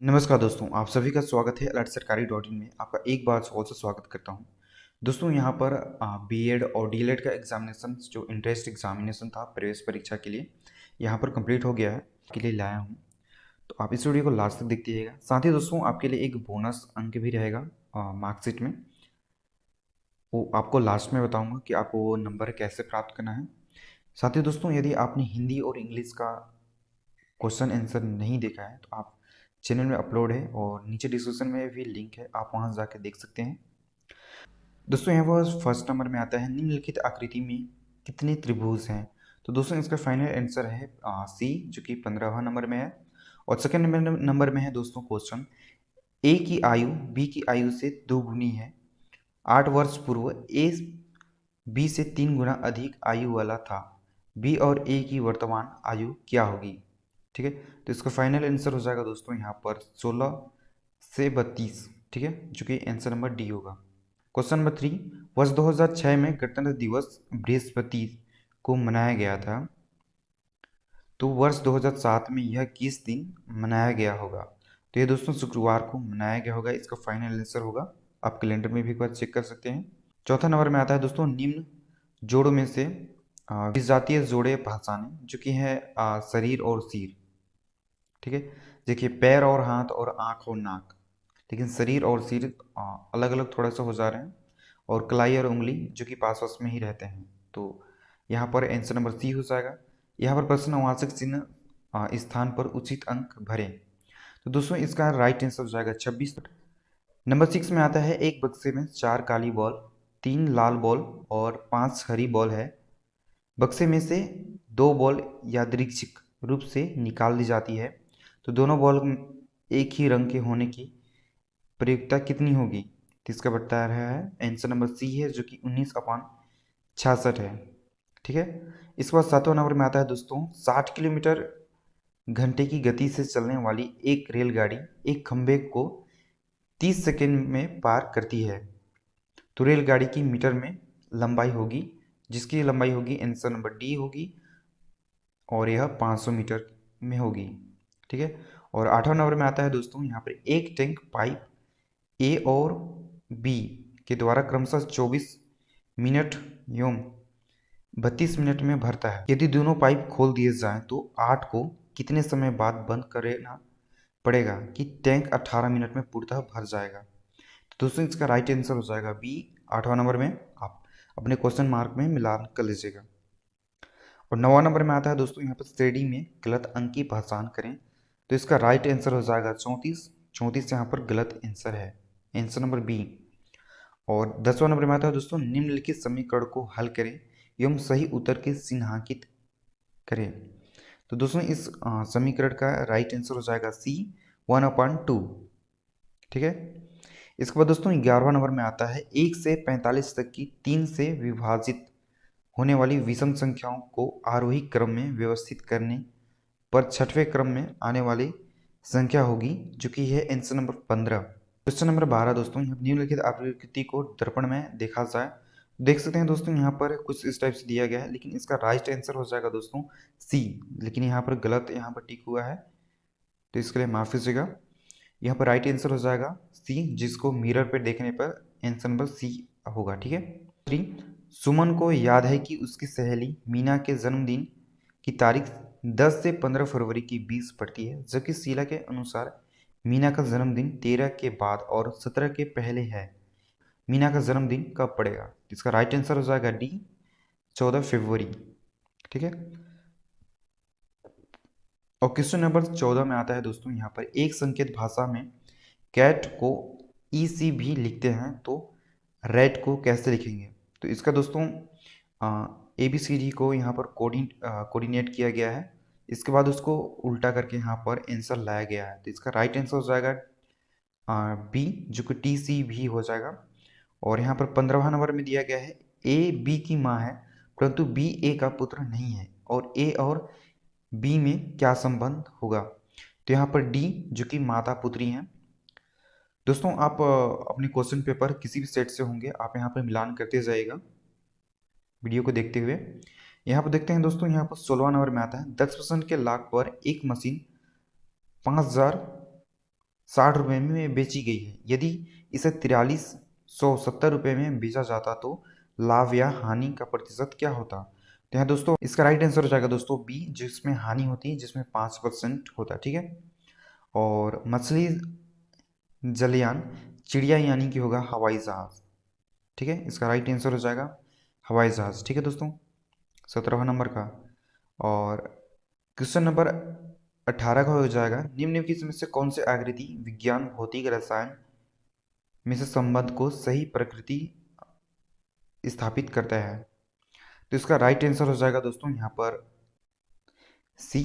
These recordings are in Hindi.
नमस्कार दोस्तों, आप सभी का स्वागत है अलर्ट सरकारी डॉट इन में। आपका एक बार और से स्वागत करता हूं। दोस्तों यहाँ पर बीएड और डीएलएड का एग्जामिनेशन जो इंट्रेंस एग्जामिनेशन था प्रवेश परीक्षा के लिए यहाँ पर कंप्लीट हो गया है, के लिए लाया हूँ। तो आप इस वीडियो को लास्ट तक देखते रहिएगा। साथ ही दोस्तों आपके लिए एक बोनस अंक भी रहेगा मार्कशीट में, वो आपको लास्ट में बताऊँगा कि आपको वो नंबर कैसे प्राप्त करना है। साथ ही दोस्तों यदि आपने हिंदी और इंग्लिश का क्वेश्चन आंसर नहीं देखा है तो आप चैनल में अपलोड है और नीचे डिस्क्रिप्शन में भी लिंक है, आप वहां जाकर देख सकते हैं। दोस्तों यहाँ पर फर्स्ट नंबर में आता है निम्नलिखित आकृति में कितने त्रिभुज हैं। तो दोस्तों इसका फाइनल आंसर है सी, जो कि 15वां नंबर में है। और सेकंड नंबर में है दोस्तों क्वेश्चन, ए की आयु बी की आयु से 2 गुनी है। 8 वर्ष पूर्व ए बी से 3 गुना अधिक आयु वाला था। बी और ए की वर्तमान आयु क्या होगी? ठीक है, तो इसका फाइनल आंसर हो जाएगा दोस्तों यहाँ पर 16 से 32। ठीक है, जो कि आंसर नंबर डी होगा। क्वेश्चन नंबर 3, वर्ष 2006 में गणतंत्र दिवस बृहस्पति को मनाया गया था, तो वर्ष 2007 में यह किस दिन मनाया गया होगा? तो ये दोस्तों शुक्रवार को मनाया गया होगा। इसका फाइनल आंसर होगा, आप कैलेंडर में भी एक बार चेक कर सकते हैं। चौथा नंबर में आता है दोस्तों निम्न जोड़ों में से विजातीय जोड़े पहचाने, जो कि है शरीर और सिर। ठीक है, देखिए पैर और हाथ और आँख और नाक, लेकिन शरीर और सिर अलग अलग थोड़ा सा हो जा रहे हैं। और कलाई और उंगली जो कि पास पास में ही रहते हैं, तो यहाँ पर आंसर नंबर सी हो जाएगा। यहाँ पर प्रश्नवाचक चिन्ह स्थान पर उचित अंक भरें। तो दोस्तों इसका राइट आंसर हो जाएगा 26। नंबर 6 में आता है एक बक्से में 4 काली बॉल, 3 लाल बॉल और 5 हरी बॉल है। बक्से में से 2 बॉल यादृच्छिक रूप से निकाल दी जाती है, तो दोनों बॉल एक ही रंग के होने की प्रयुक्ता कितनी होगी? तो इसका बता रहा है आंसर नंबर सी है, जो कि 19/66 है। ठीक है, इसके बाद 7वां नंबर में आता है दोस्तों 60 किलोमीटर घंटे की गति से चलने वाली एक रेलगाड़ी एक खंभे को 30 सेकंड में पार करती है, तो रेलगाड़ी की मीटर में लंबाई होगी, जिसकी लंबाई होगी आंसर नंबर डी होगी, और यह 500 मीटर में होगी। ठीक है, और 8वां नंबर में आता है दोस्तों यहाँ पर एक टैंक पाइप ए और बी के द्वारा क्रमशः 24 मिनट एवं 32 मिनट में भरता है। यदि दोनों पाइप खोल दिए जाएं तो 8 को कितने समय बाद बंद करना पड़ेगा कि टैंक 18 मिनट में पूर्णतः भर जाएगा? तो दोस्तों इसका राइट आंसर हो जाएगा बी, 8वां नंबर में। आप अपने क्वेश्चन मार्क में मिलान कर लीजिएगा। और 9वां नंबर में आता है दोस्तों यहाँ पर श्रेणी में गलत अंक की पहचान करें, तो इसका राइट आंसर हो जाएगा 34। 34 यहाँ पर गलत आंसर है, आंसर नंबर बी। और 10वां नंबर में आता है दोस्तों निम्नलिखित समीकरण को हल करें एवं सही उत्तर के चिन्हांकित करें। तो दोस्तों इस समीकरण का राइट आंसर हो जाएगा सी, 1/2। ठीक है, इसके बाद दोस्तों 11वां नंबर में आता है 1 से 45 तक की 3 से विभाजित होने वाली विषम संख्याओं को आरोही क्रम में व्यवस्थित करने पर छठवें क्रम में आने वाली संख्या होगी, जो कि है आंसर नंबर 15। क्वेश्चन नंबर 12 दोस्तों, निम्नलिखित आकृति को दर्पण में देखा जाए। देख सकते हैं दोस्तों यहाँ पर कुछ इस टाइप से दिया गया है, लेकिन इसका राइट आंसर हो जाएगा दोस्तों सी, लेकिन यहाँ पर गलत यहाँ पर टिक हुआ है, तो इसके लिए माफ कीजिएगा। यहाँ पर राइट आंसर हो जाएगा सी, जिसको मिरर पे देखने पर आंसर नंबर सी होगा। ठीक है, 3, सुमन को याद है कि उसकी सहेली मीना के जन्मदिन की तारीख 10 से 15 फरवरी के बीच पड़ती है, जबकि शीला के अनुसार मीना का जन्मदिन 13 के बाद और 17 के पहले है। मीना का जन्मदिन कब पड़ेगा? इसका राइट आंसर हो जाएगा डी, 14 फरवरी। ठीक है, और क्वेश्चन नंबर 14 में आता है दोस्तों यहाँ पर एक संकेत भाषा में कैट को ई सी भी लिखते हैं, तो रेड को कैसे लिखेंगे? तो इसका दोस्तों ए बी सी डी को यहाँ पर कोऑर्डिनेट किया गया है, इसके बाद उसको उल्टा करके यहाँ पर आंसर लाया गया है, तो इसका राइट आंसर हो जाएगा बी, जो कि टी सी भी हो जाएगा। और यहाँ पर 15वां नंबर में दिया गया है ए बी की माँ है, परंतु बी ए का पुत्र नहीं है, और ए और बी में क्या संबंध होगा? तो यहाँ पर डी, जो कि माता पुत्री हैं। दोस्तों आप अपने क्वेश्चन पेपर किसी भी सेट से होंगे, आप यहाँ पर मिलान करते जाइएगा वीडियो को देखते हुए। यहाँ पर देखते हैं दोस्तों, यहाँ पर 16वां नंबर में आता है 10% के लाभ पर एक मशीन 5000 60 रुपये में बेची गई है। यदि इसे 4370 रुपये में बेचा जाता तो लाभ या हानि का प्रतिशत क्या होता? तो यहाँ दोस्तों इसका राइट आंसर हो जाएगा दोस्तों बी, जिसमें हानि होती है, जिसमें 5% होता है। ठीक है। और मछली जलयान, चिड़िया यानी कि होगा हवाई जहाज। ठीक है, इसका राइट आंसर हो जाएगा हवाई जहाज। ठीक है दोस्तों, 17वां नंबर का। और क्वेश्चन नंबर 18 का हो जाएगा, निम्नलिखित में से कौन से आकृति विज्ञान भौतिक रसायन में से संबंध को सही प्रकृति स्थापित करता है? तो इसका राइट आंसर हो जाएगा दोस्तों यहाँ पर सी।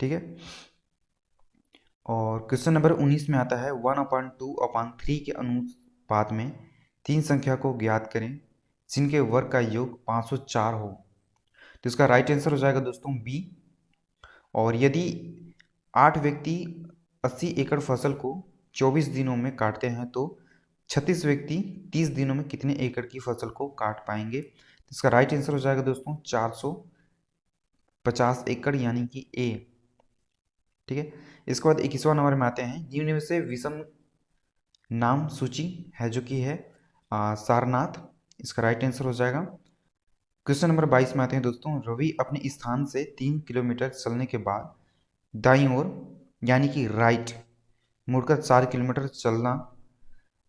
ठीक है। और क्वेश्चन नंबर 19 में आता है 1/2/3 के अनुपात में 3 संख्या को ज्ञात करें जिनके वर्ग का योग 504 हो। तो इसका राइट आंसर हो जाएगा दोस्तों बी। और यदि 8 व्यक्ति 80 एकड़ फसल को 24 दिनों में काटते हैं तो 36 व्यक्ति 30 दिनों में कितने एकड़ की फसल को काट पाएंगे? तो इसका राइट आंसर हो जाएगा दोस्तों 450 एकड़ यानी कि ए। ठीक है। इसके बाद 21वां नंबर में आते हैं, निम्न में से विषम नाम सूची है जो कि है सारनाथ। इसका राइट आंसर हो जाएगा। क्वेश्चन नंबर 22 में आते हैं दोस्तों, रवि अपने स्थान से 3 किलोमीटर चलने के बाद दाईं ओर यानी कि राइट मुड़कर 4 किलोमीटर चलना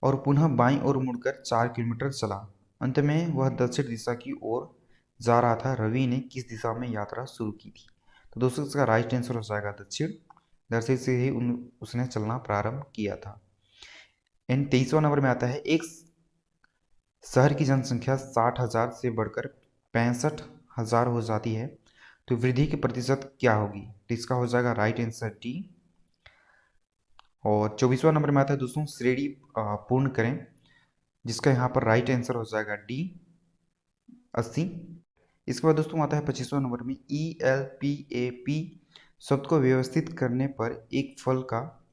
और पुनः बाईं ओर मुड़कर 4 किलोमीटर चला। अंत में वह दक्षिण दिशा की ओर जा रहा था। रवि ने किस दिशा में यात्रा शुरू की थी? तो दोस्तों इसका राइट आंसर हो जाएगा दक्षिण। दक्षिण से ही उसने चलना प्रारंभ किया था। एंड 23वां नंबर में आता है, एक शहर की जनसंख्या 60,000 से बढ़कर 65,000 हो जाती है तो वृद्धि के प्रतिशत क्या होगी? तो इसका हो जाएगा राइट आंसर डी। और 24वां नंबर में आता है दोस्तों, श्रेणी पूर्ण करें, जिसका यहाँ पर राइट आंसर हो जाएगा डी 80। इसके बाद दोस्तों आता है 25वां नंबर में, ELPAP शब्द को व्यवस्थित करने पर एक फल का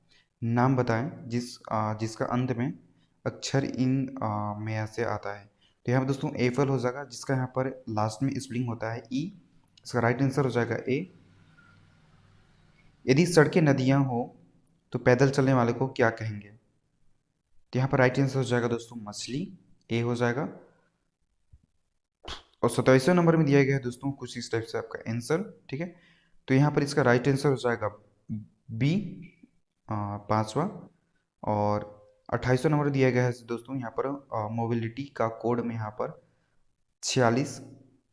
नाम बताएं जिसका अंत में अक्षर इन में से आता है। तो यहाँ पर दोस्तों एप्पल हो जाएगा, जिसका यहाँ पर लास्ट में स्पेलिंग होता है ई। इसका राइट आंसर हो जाएगा ए। यदि सड़कें नदियाँ हो तो पैदल चलने वाले को क्या कहेंगे? तो यहाँ पर राइट आंसर हो जाएगा दोस्तों मछली, ए हो जाएगा। और 27वें नंबर में दिया गया है दोस्तों कुछ इस टाइप से आपका आंसर। ठीक है। तो यहाँ पर इसका राइट आंसर हो जाएगा बी 5वां। और 28वां नंबर दिया गया है दोस्तों यहाँ पर मोबिलिटी का कोड में यहाँ पर 46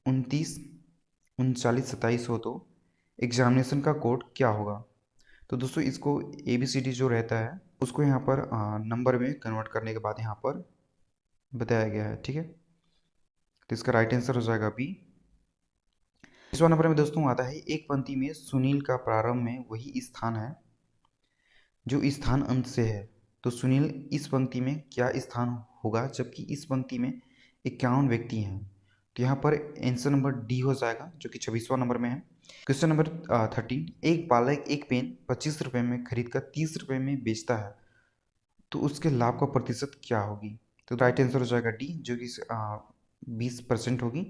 29 39 27 हो तो एग्जामिनेशन का कोड क्या होगा? तो दोस्तों इसको ABCD जो रहता है उसको यहाँ पर नंबर में कन्वर्ट करने के बाद यहाँ पर बताया गया है। ठीक है। तो इसका राइट आंसर हो जाएगा बी। 20वां नंबर में दोस्तों आता है, एक पंक्ति में सुनील का प्रारंभ में वही स्थान है जो स्थान अंत से है। तो सुनील इस पंक्ति में क्या स्थान होगा जबकि इस पंक्ति में 51 व्यक्ति हैं? तो यहाँ पर आंसर नंबर डी हो जाएगा जो कि 26वां नंबर में है। क्वेश्चन नंबर 13, एक बालक एक पेन 25 रुपये में खरीद कर 30 रुपये में बेचता है तो उसके लाभ का प्रतिशत क्या होगी? तो राइट आंसर हो जाएगा डी जो कि 20% होगी।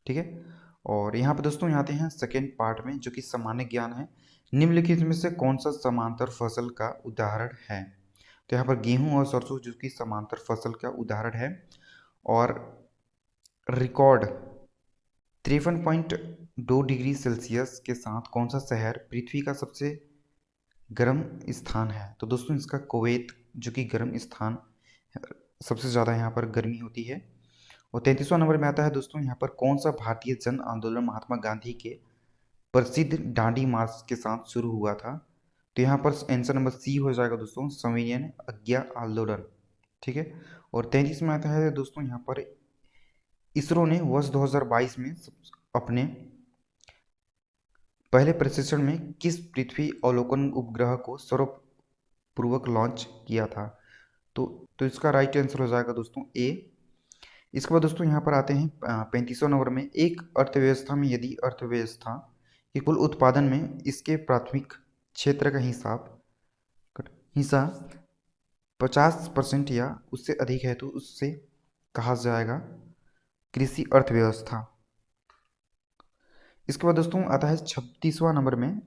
ठीक है। और यहाँ पर दोस्तों यहाँ आते हैं सेकेंड पार्ट में जो कि सामान्य ज्ञान है, निम्नलिखित में से कौन सा समांतर फसल का उदाहरण है? तो यहाँ पर गेहूं और सरसों जो कि समांतर फसल का उदाहरण है। और रिकॉर्ड 53.2 डिग्री सेल्सियस के साथ कौन सा शहर पृथ्वी का सबसे गर्म स्थान है? तो दोस्तों इसका कुवैत जो कि गर्म स्थान सबसे ज़्यादा यहाँ पर गर्मी होती है। और 33वां नंबर में आता है दोस्तों यहाँ पर, कौन सा भारतीय जन आंदोलन महात्मा गांधी के प्रसिद्ध डांडी मार्च के साथ शुरू हुआ था? तो यहाँ पर आंसर नंबर सी हो जाएगा दोस्तों, संविलियन आज्ञा आंदोलन। ठीक है। और 33 में आता है दोस्तों यहाँ पर, इसरो ने वर्ष 2022 में अपने पहले प्रशिक्षण में किस पृथ्वी अवलोकन उपग्रह को सफलतापूर्वक लॉन्च किया था? तो इसका राइट आंसर हो जाएगा दोस्तों ए। इसके बाद दोस्तों यहाँ पर आते हैं 35वां नंबर में, एक अर्थव्यवस्था में यदि अर्थव्यवस्था के कुल उत्पादन में इसके प्राथमिक क्षेत्र का हिस्सा 50% या उससे अधिक है तो उससे कहा जाएगा कृषि अर्थव्यवस्था। इसके बाद दोस्तों आता है 36वां नंबर में,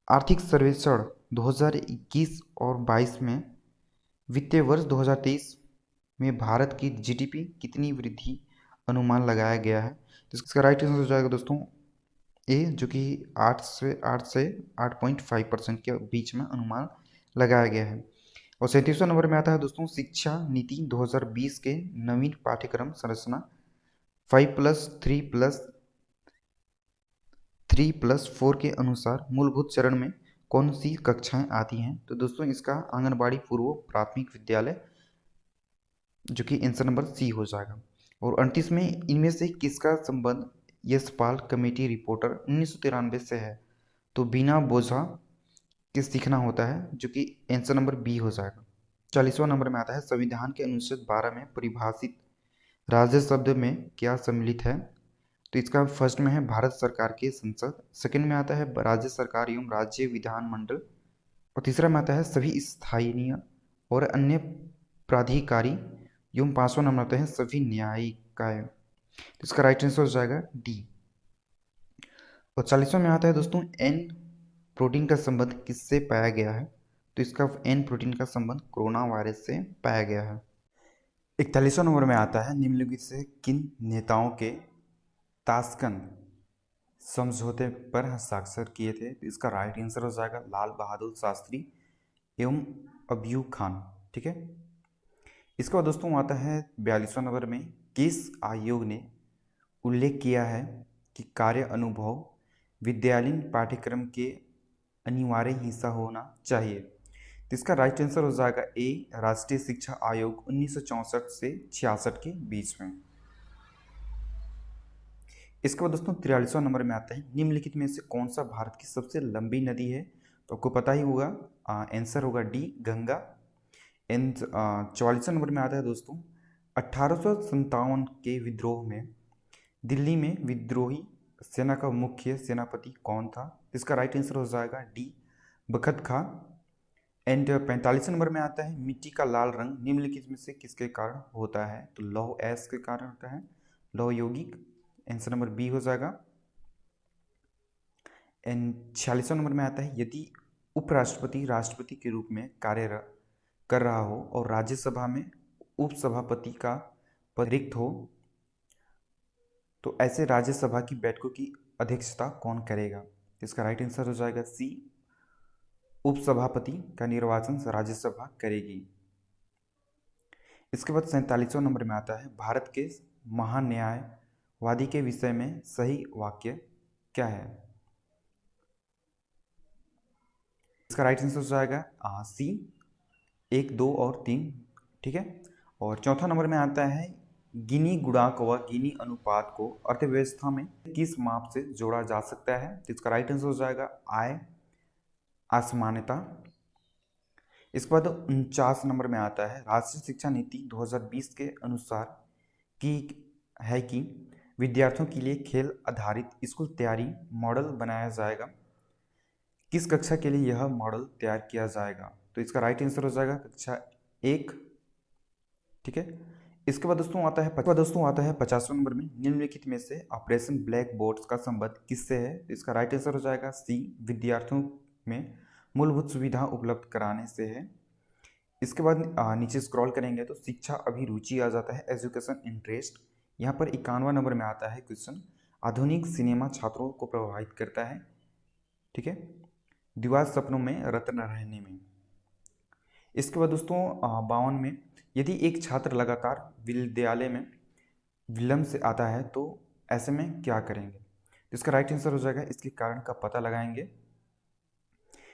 आर्थिक सर्वेक्षण 2021 और 22 में वित्तीय वर्ष 2023 में भारत की जीडीपी कितनी वृद्धि अनुमान लगाया गया है? तो इसका राइट आंसर हो जाएगा दोस्तों ए, जो कि 8 से 8.5% के बीच में अनुमान लगाया गया है। और 37वां नंबर में आता है दोस्तों शिक्षा नीति 2020 के नवीन पाठ्यक्रम संरचना 5+3+4 के अनुसार मूलभूत चरण में कौन सी कक्षाएं आती हैं? तो दोस्तों इसका आंगनबाड़ी पूर्व प्राथमिक विद्यालय, जो कि आंसर नंबर सी हो जाएगा। और 38 में इनमें से किसका संबंध यशपाल कमेटी रिपोर्टर 1993 से है? तो बिना बोझा के सीखना होता है, जो कि आंसर नंबर बी हो जाएगा। 40वां नंबर में आता है संविधान के अनुच्छेद 12 में परिभाषित राज्य शब्द में क्या सम्मिलित है? तो इसका फर्स्ट में है भारत सरकार के संसद, सेकंड में आता है राज्य सरकार एवं राज्य विधानमंडल, और तीसरा में आता है सभी स्थानीय और अन्य प्राधिकारी एवं पांचवा नंबर आता है सभी न्यायिकाएं। तो इसका राइट आंसर हो जाएगा डी। और 40वां में आता है दोस्तों एन प्रोटीन का संबंध किससे पाया गया है? तो इसका एन प्रोटीन का संबंध कोरोना वायरस से पाया गया है। 41वां नंबर में आता है निम्नलिखित से किन नेताओं के ताशकंद समझौते पर हस्ताक्षर किए थे? तो इसका राइट आंसर हो जाएगा लाल बहादुर शास्त्री एवं अयूब खान। ठीक है, इसके बाद दोस्तों आता है 42वां नंबर में किस आयोग ने उल्लेख किया है कि कार्य अनुभव विद्यालयीन पाठ्यक्रम के अनिवार्य हिस्सा होना चाहिए? तो इसका राइट आंसर हो जाएगा ए, राष्ट्रीय शिक्षा आयोग 1964 से 66 के बीच में। इसके बाद दोस्तों 43वां नंबर में आता है निम्नलिखित में से कौन सा भारत की सबसे लंबी नदी है? तो आपको पता ही होगा, आंसर होगा डी, गंगा। एंड 44वां नंबर में आता है दोस्तों 1857 के विद्रोह में दिल्ली में विद्रोही सेना का मुख्य सेनापति कौन था? इसका राइट आंसर हो जाएगा डी, बखत खां। एंड 45 नंबर में आता है मिट्टी का लाल रंग निम्नलिखित में से किसके कारण होता है? तो लौह एस के कारण होता है, लौह यौगिक। आंसर नंबर बी हो जाएगा। एंड 46वां नंबर में आता है यदि उपराष्ट्रपति राष्ट्रपति के रूप में कार्य कर रहा हो और राज्यसभा में उपसभापति का पद रिक्त हो तो ऐसे राज्यसभा की बैठकों की अध्यक्षता कौन करेगा? इसका राइट आंसर हो जाएगा सी, उपसभापति का निर्वाचन राज्यसभा करेगी। इसके बाद 47वां नंबर में आता है भारत के महान्यायवादी के विषय में सही वाक्य क्या है? इसका राइट आंसर हो जाएगा सी, 1, 2 और 3। ठीक है, और चौथा नंबर में आता है गिनी गुणांक व गिनी अनुपात को अर्थव्यवस्था में किस माप से जोड़ा जा सकता है? तो इसका राइट आंसर हो जाएगा आय, असमानता। इसके बाद 49 नंबर में आता है राष्ट्रीय शिक्षा नीति 2020 के अनुसार की है कि विद्यार्थियों के लिए खेल आधारित स्कूल तैयारी मॉडल बनाया जाएगा। किस कक्षा के लिए यह मॉडल तैयार किया जाएगा? तो इसका राइट आंसर हो जाएगा कक्षा 1। ठीक है, इसके बाद दोस्तों आता है 50वां नंबर में निम्नलिखित में से ऑपरेशन ब्लैक बोर्ड का संबंध किससे है? तो इसका राइट आंसर हो जाएगा सी, विद्यार्थियों में मूलभूत सुविधा उपलब्ध कराने से है। इसके बाद नीचे स्क्रॉल करेंगे तो शिक्षा अभिरुचि आ जाता है, एजुकेशन इंटरेस्ट। यहाँ पर 51वां नंबर में आता है क्वेश्चन आधुनिक सिनेमा छात्रों को प्रभावित करता है। ठीक है, दीवार सपनों में रत्न रहने में। इसके बाद दोस्तों 52 में यदि एक छात्र लगातार विद्यालय में विलंब से आता है तो ऐसे में क्या करेंगे? इसका राइट आंसर हो जाएगा इसके कारण का पता लगाएंगे।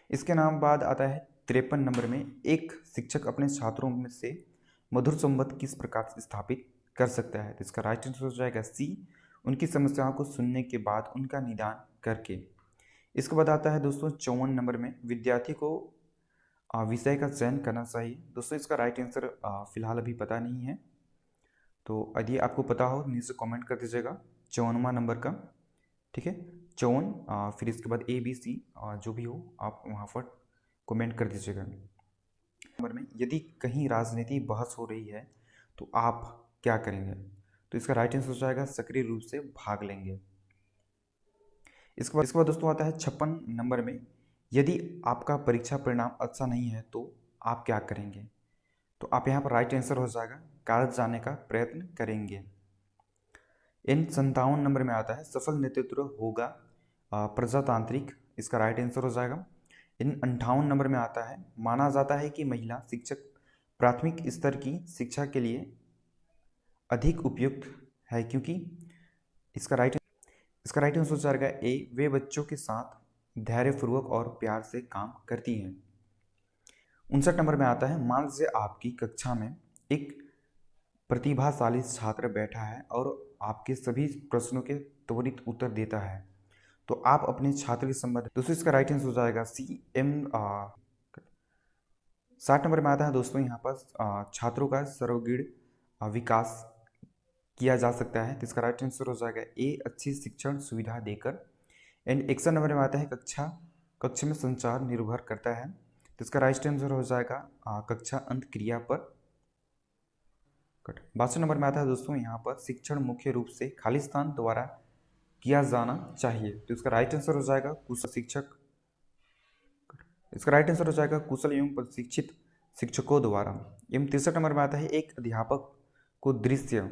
इसके नाम बाद आता है 53 नंबर में एक शिक्षक अपने छात्रों में से मधुर संबंध किस प्रकार से स्थापित कर सकता है? तो इसका राइट आंसर हो जाएगा सी, उनकी समस्याओं को सुनने के बाद उनका निदान करके। इसके बाद आता है दोस्तों 54 नंबर में विद्यार्थी को विषय का चयन करना चाहिए। दोस्तों इसका राइट आंसर फिलहाल अभी पता नहीं है, तो यदि आपको पता हो नीचे कमेंट कर दीजिएगा 54वां नंबर का। ठीक है, 54 फिर इसके बाद ए बी सी जो भी हो आप वहाँ पर कमेंट कर दीजिएगा। नंबर में यदि कहीं राजनीति बहस हो रही है तो आप क्या करेंगे? तो इसका राइट आंसर हो जाएगा सक्रिय रूप से भाग लेंगे। इसके बाद दोस्तों आता है 56 नंबर में यदि आपका परीक्षा परिणाम अच्छा नहीं है तो आप क्या करेंगे? तो आप यहाँ पर राइट आंसर हो जाएगा कारज जाने का प्रयत्न करेंगे। इन 57 नंबर में आता है सफल नेतृत्व होगा प्रजातांत्रिक, इसका राइट आंसर हो जाएगा। इन 58 नंबर में आता है माना जाता है कि महिला शिक्षक प्राथमिक स्तर की शिक्षा के लिए अधिक उपयुक्त है क्योंकि इसका राइट आंसर हो जाएगा ए, वे बच्चों के साथ धैर्यपूर्वक और प्यार से काम करती हैं। 59 नंबर में आता है मान लीजिए आपकी कक्षा में एक प्रतिभाशाली छात्र बैठा है और आपके सभी प्रश्नों के त्वरित उत्तर देता है, तो आप अपने छात्र के संबंध दोस्तों इसका राइट आंसर हो जाएगा सी एम। 60 नंबर में आता है दोस्तों यहाँ पर छात्रों का सर्वांगीण विकास किया जा सकता है, तो इसका राइट आंसर हो जाएगा ए, अच्छी शिक्षण सुविधा देकर। एंड 61 नंबर में आता है कक्षा में संचार निर्भर करता है, तो इसका राइट आंसर हो जाएगा कक्षा अंत क्रिया पर। 62 नंबर में आता है दोस्तों यहाँ पर शिक्षण मुख्य रूप से खाली स्थान द्वारा किया जाना चाहिए, तो इसका राइट आंसर हो जाएगा कुशल शिक्षक। इसका राइट आंसर हो जाएगा कुशल एवं प्रशिक्षित शिक्षकों द्वारा। एवं 63 नंबर में आता है एक अध्यापक को दृश्य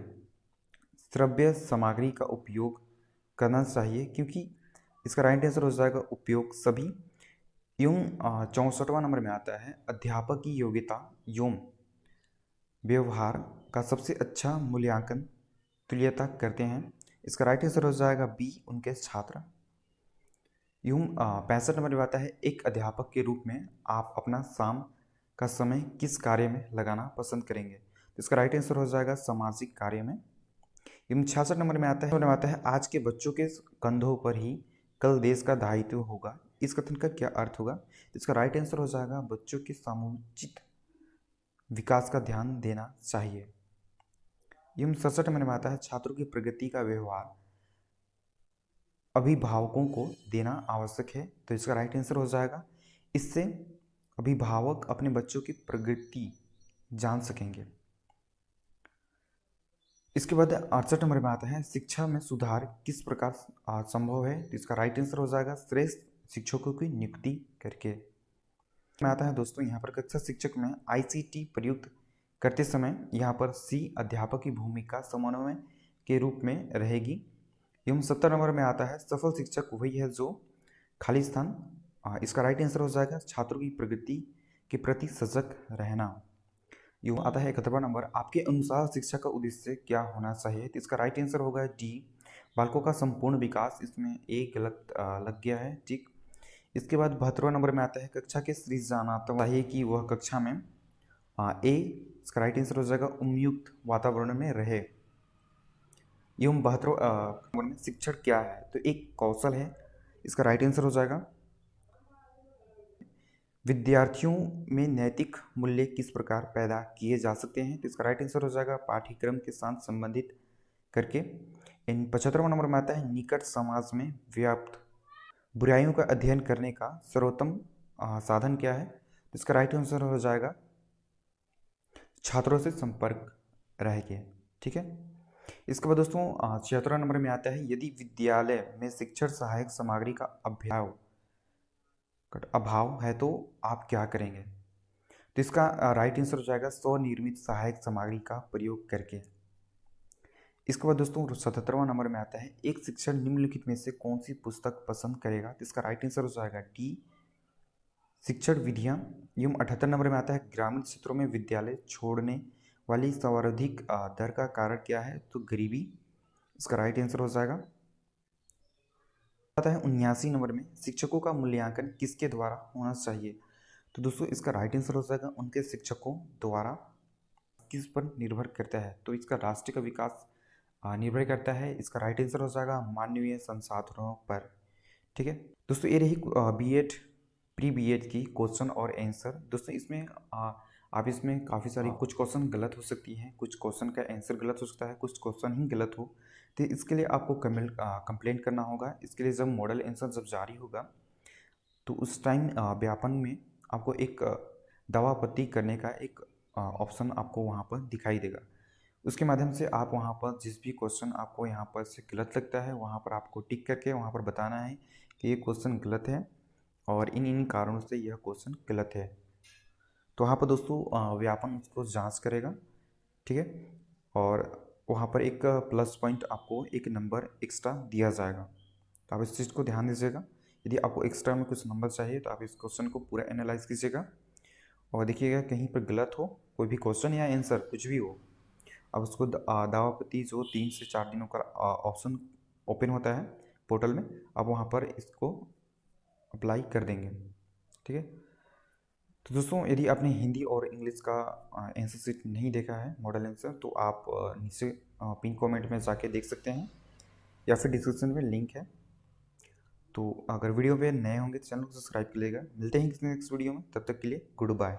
श्रव्य सामग्री का उपयोग करना चाहिए क्योंकि इसका राइट आंसर हो जाएगा उपयोग सभी। एवं 64वां नंबर में आता है अध्यापक की योग्यता एवं व्यवहार का सबसे अच्छा मूल्यांकन तुल्यता करते हैं, इसका राइट आंसर हो जाएगा बी, उनके छात्र। यूं 65 नंबर में आता है एक अध्यापक के रूप में आप अपना शाम का समय किस कार्य में लगाना पसंद करेंगे, तो इसका राइट आंसर हो जाएगा सामाजिक कार्य में। यूं 66 नंबर में आता है आज के बच्चों के कंधों पर ही कल देश का दायित्व होगा, इस कथन का क्या अर्थ होगा, तो इसका राइट आंसर हो जाएगा बच्चों के समुचित विकास का ध्यान देना चाहिए। यूं 67 नंबर में आता है छात्रों की प्रगति का व्यवहार अभिभावकों को देना आवश्यक है, तो इसका राइट आंसर हो जाएगा इससे अभिभावक अपने बच्चों की प्रगति जान सकेंगे। इसके बाद 68 नंबर में आता है शिक्षा में सुधार किस प्रकार संभव है, तो इसका राइट आंसर हो जाएगा श्रेष्ठ शिक्षकों की नियुक्ति करके। में आता है दोस्तों यहाँ पर कक्षा शिक्षक में ICT प्रयुक्त करते समय यहाँ पर सी अध्यापक की भूमिका समन्वय के रूप में रहेगी। एवं 70 नंबर में आता है सफल शिक्षक वही है जो खाली स्थान, इसका राइट आंसर हो जाएगा छात्रों की प्रगति के प्रति सजग रहना। यूँ आता है 71 नंबर आपके अनुसार शिक्षा का उद्देश्य क्या होना चाहिए, तो इसका राइट आंसर होगा डी, बालकों का संपूर्ण विकास। इसमें ए गलत लग गया है, ठीक। इसके बाद 72 नंबर में आता है कक्षा के सृजनात्मक चाहिए कि वह कक्षा में ए, इसका राइट आंसर हो जाएगा उपयुक्त वातावरण में रहे। एवं 72 नंबर में शिक्षण क्या है, तो एक कौशल है, इसका राइट आंसर हो जाएगा विद्यार्थियों में नैतिक मूल्य किस प्रकार पैदा किए जा सकते हैं, तो इसका राइट आंसर हो जाएगा पाठ्यक्रम के साथ संबंधित करके। इन 75वां नंबर में आता है निकट समाज में व्याप्त बुराइयों का अध्ययन करने का सर्वोत्तम साधन क्या है, तो इसका राइट आंसर हो जाएगा छात्रों से संपर्क रह के, ठीक है। इसके बाद दोस्तों 76 नंबर में आता है यदि विद्यालय में शिक्षण सहायक सामग्री का अभाव है तो आप क्या करेंगे, तो इसका राइट आंसर हो जाएगा स्वनिर्मित सहायक सामग्री का प्रयोग करके। इसके बाद दोस्तों 77वां नंबर में आता है एक शिक्षक निम्नलिखित में से कौन सी पुस्तक पसंद करेगा, तो इसका राइट आंसर हो जाएगा डी, शिक्षण विधियाँ। एवं 78 नंबर में आता है ग्रामीण क्षेत्रों में विद्यालय छोड़ने वाली सर्वाधिक दर का कारण क्या है, तो गरीबी, इसका राइट आंसर हो जाएगा। आता है 79 नंबर में शिक्षकों का मूल्यांकन किसके द्वारा होना चाहिए, तो दोस्तों इसका राइट आंसर हो जाएगा उनके शिक्षकों द्वारा। किस पर निर्भर करता है, तो इसका राष्ट्र का विकास निर्भर करता है, इसका राइट आंसर हो जाएगा मानवीय संसाधनों पर, ठीक है। दोस्तों ये रही बीएड प्री बीएड की क्वेश्चन और आंसर। दोस्तों इसमें आप इसमें काफ़ी सारी कुछ क्वेश्चन गलत हो सकती हैं, कुछ क्वेश्चन का आंसर गलत हो सकता है, कुछ क्वेश्चन ही गलत हो, तो इसके लिए आपको कंप्लेंट करना होगा। इसके लिए जब मॉडल आंसर जब जारी होगा तो उस टाइम व्यापन में आपको एक दवापत्ति करने का एक ऑप्शन आपको वहाँ पर दिखाई देगा। उसके माध्यम से आप वहाँ पर जिस भी क्वेश्चन आपको यहाँ पर से गलत लगता है वहाँ पर आपको टिक करके वहाँ पर बताना है कि ये क्वेश्चन गलत है और इन कारणों से यह क्वेश्चन गलत है। तो वहाँ पर दोस्तों व्यापन उसको जांच करेगा, ठीक है, और वहाँ पर एक प्लस पॉइंट आपको एक नंबर एक्स्ट्रा दिया जाएगा। तो आप इस चीज़ को ध्यान दीजिएगा। यदि आपको एक्स्ट्रा में कुछ नंबर चाहिए तो आप इस क्वेश्चन को पूरा एनालाइज कीजिएगा और देखिएगा कहीं पर गलत हो, कोई भी क्वेश्चन या आंसर कुछ भी हो, अब उसको दावापति जो 3 से 4 दिनों का ऑप्शन ओपन होता है पोर्टल में, आप वहाँ पर इसको अप्लाई कर देंगे, ठीक है। तो दोस्तों यदि आपने हिंदी और इंग्लिश का आंसर शीट नहीं देखा है मॉडल आंसर, तो आप नीचे पिन कमेंट में जाके देख सकते हैं या फिर डिस्क्रिप्शन में लिंक है। तो अगर वीडियो पे नए होंगे तो चैनल को सब्सक्राइब कर लीजिएगा। मिलते हैं किसी नेक्स्ट वीडियो में, तब तक के लिए गुड बाय।